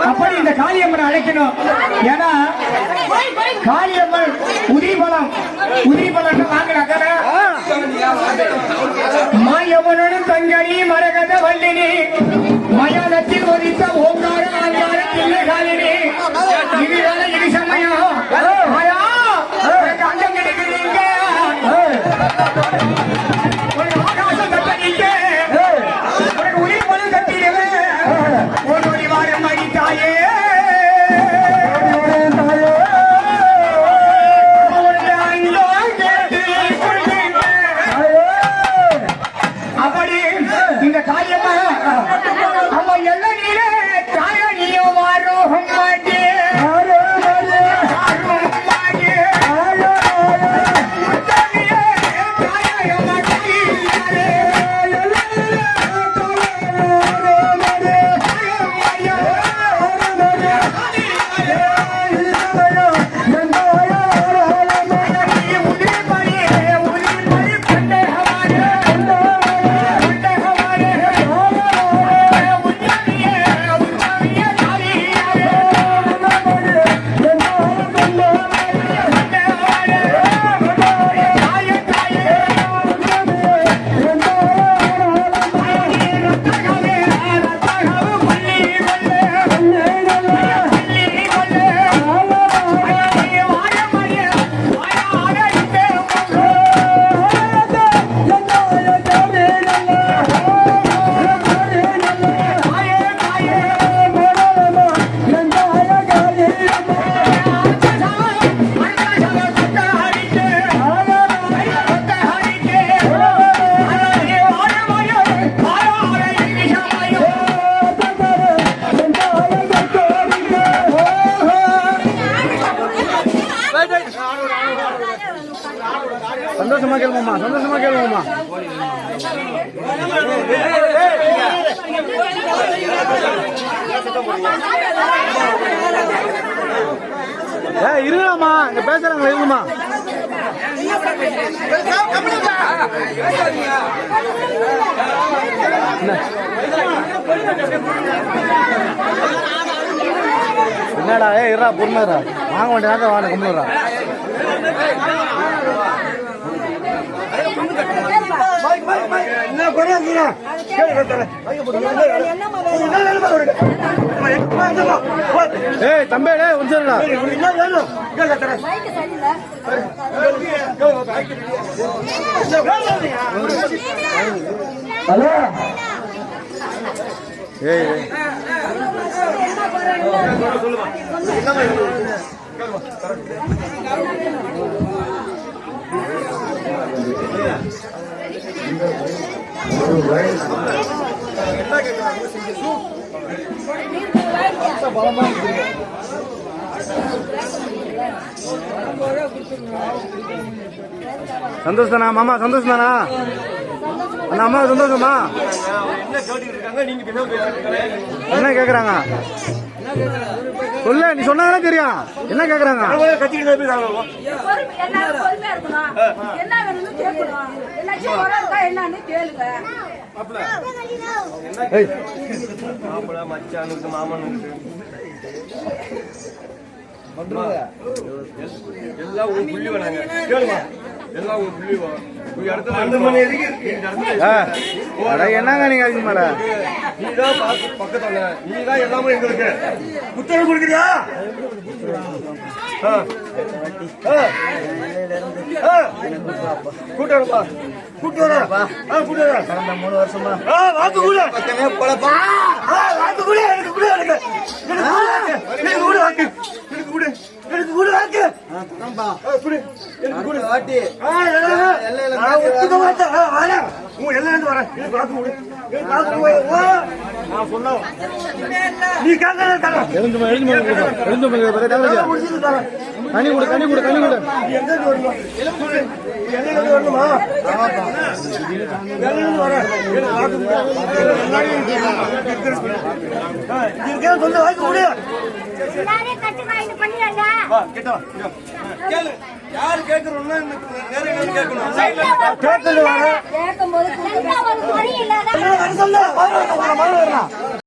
அப்படி இந்த காளியம்மனை அழைக்கணும். ஏன்னா காளியம்மன் உதிரிபலம் வாங்கினாக்க மாயவனும் தங்கனி மரகத வல்லினி மயானத்தில் ஒதித்த ஓங்கார ஆங்கார தில்லை காலினி இதுவேளை இது சமயம் அங்கம் கிடைக்கிறீங்க ஒரு ஆகாசம் கட்டணிக்க ஒரு உயிர்பலம் கட்டிடுவே ஒரு வாரம் அடித்தாயே அப்படி இந்த காரியமா அவ எல்லாம் நீரே தாய நீயோ மாறும் மாட்டே சந்தோஷமா கேளுமா, சந்தோஷமா கேளுமா. இருங்கம்மா, இங்க பேசுறாங்களா? இருங்கம்மா. என்னடா இருடா, பொறுமைடா, வாங்க வேண்டிய நேரத்தை வாங்க கும்பிடுறா. ஏய் தம்பி, ஒன்றுடா ஹலோ. ஏய் சந்தோஷ் தானா மாமா? சந்தோஷ் தானா? அந்த அம்மா சந்தோஷமா என்ன கேக்குறாங்க சொல்ல நீ சொன்னாதானே தெரியும் என்ன கேக்குறாங்க எல்லாரும் பொறுமையா இருக்கணும். என்ன வேணும்னு கேட்கணும். எல்லாத்தையும் குறை இருக்கா என்னன்னு கேளுங்க. எல்லாம் உன் புள்ளி வேணாங்க கேளுமா எல்லாம் உன் புள்ளி என்னங்க நீங்க அதுக்கு மேல நீதான் பக்கத்தான நீதான் எல்லாமே எங்களுக்கு புத்தகம் கொடுக்குறியா கூட்டப்பா கூட்டு வரப்பா கூட்டு வர கடந்த 3 வருஷமா வாக்கு கூட பக்கமே போலப்பா வாக்கு கூட எனக்கு கூட எனக்கு கூட வாக்கு எனக்கு கூட எனக்கு கூட வாக்கு எனக்கு கூட வாட்டி உங்க எல்லாம் வரேன் எனக்கு வாக்கு கூட நான் சொன்ன நீ கேட்க எழுந்து கனி கொடு கனி கொடு கனி கொடு எங்க வரணும் எங்க வரணுமா சொந்த வாய்ப்பு கூட யாரு கேட்கறோம்னா நேரம் கேட்கணும் கேட்கும்போது சொல்ல